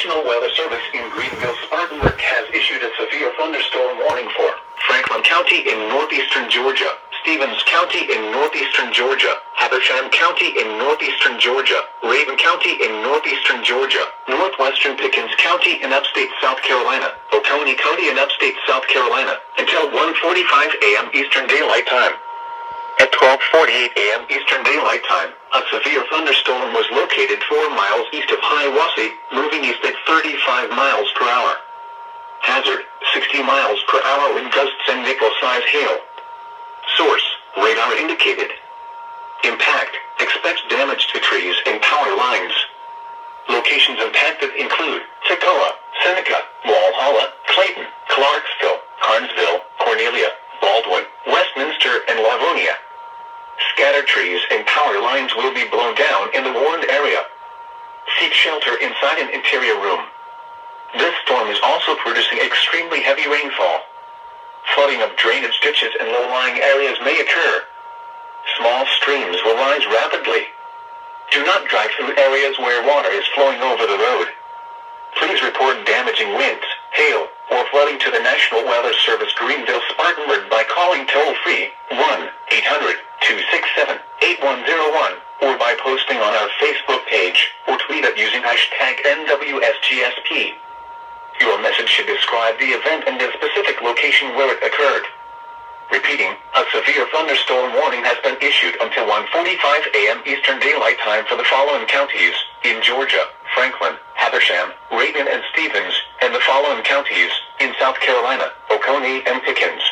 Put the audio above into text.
National Weather Service in Greenville, Spartanburg has issued a severe thunderstorm warning for Franklin County in northeastern Georgia, Stevens County in northeastern Georgia, Habersham County in northeastern Georgia, Raven County in northeastern Georgia, northwestern Pickens County in upstate South Carolina, Oconee County in upstate South Carolina, until 1:45 a.m. Eastern Daylight Time. At 12:48 a.m. Eastern Daylight Time, a severe thunderstorm was located 4 miles east of Hiawassee, moving east at 35 miles per hour. Hazard, 60 miles per hour wind gusts and nickel-size hail. Source, radar indicated. Impact, expects damage to trees and power lines. Locations impacted include Toccoa, Seneca, Walhalla, Clayton, Clarksville, Carnesville, Cornelia, Baldwin, Westminster, and Livonia. Scattered trees and power lines will be blown down in the warned area. Seek shelter inside an interior room. This storm is also producing extremely heavy rainfall. Flooding of drainage ditches and low-lying areas may occur. Small streams will rise rapidly. Do not drive through areas where water is flowing over the road. Please report damaging winds, hail, or flooding to the National Weather Service Greenville, Spartanburg by calling toll-free 1-800-267-8101 or by posting on our Facebook page or tweet it using #NWSGSP. Your message should describe the event and the specific location where it occurred. Repeating, a severe thunderstorm warning has been issued until 1:45 a.m. Eastern Daylight Time for the following counties in Georgia: Franklin, Habersham, Raven, and Stevens, and the following counties in South Carolina: Oconee and Pickens.